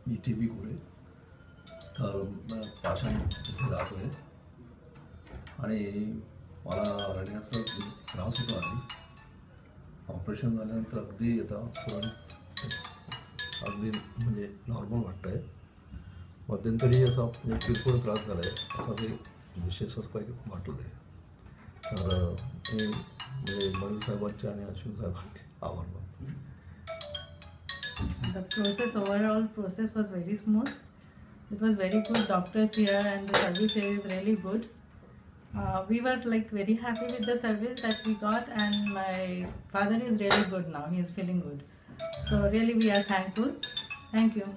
मी TB गोरे तर पाषाण इथे राहतो आहे आणि मला रडण्याचा त्रास होता आधी. ऑपरेशन झाल्यानंतर अगदी आता अगदी म्हणजे नॉर्मल वाटतं आहे. मध्यंतरी असा म्हणजे किरकोळ त्रास झाला आहे, असा काही विशेष असं काही वाटलं नाही. तर मी म्हणजे मयूर साहेबांचे आणि अश्विन साहेबांचे आभार मानतो. The process, overall process was very smooth. It was very good doctors here and the service here is really good. We were like very happy with the service that we got, and my father is really good now. He is feeling good. So really we are thankful. Thank you.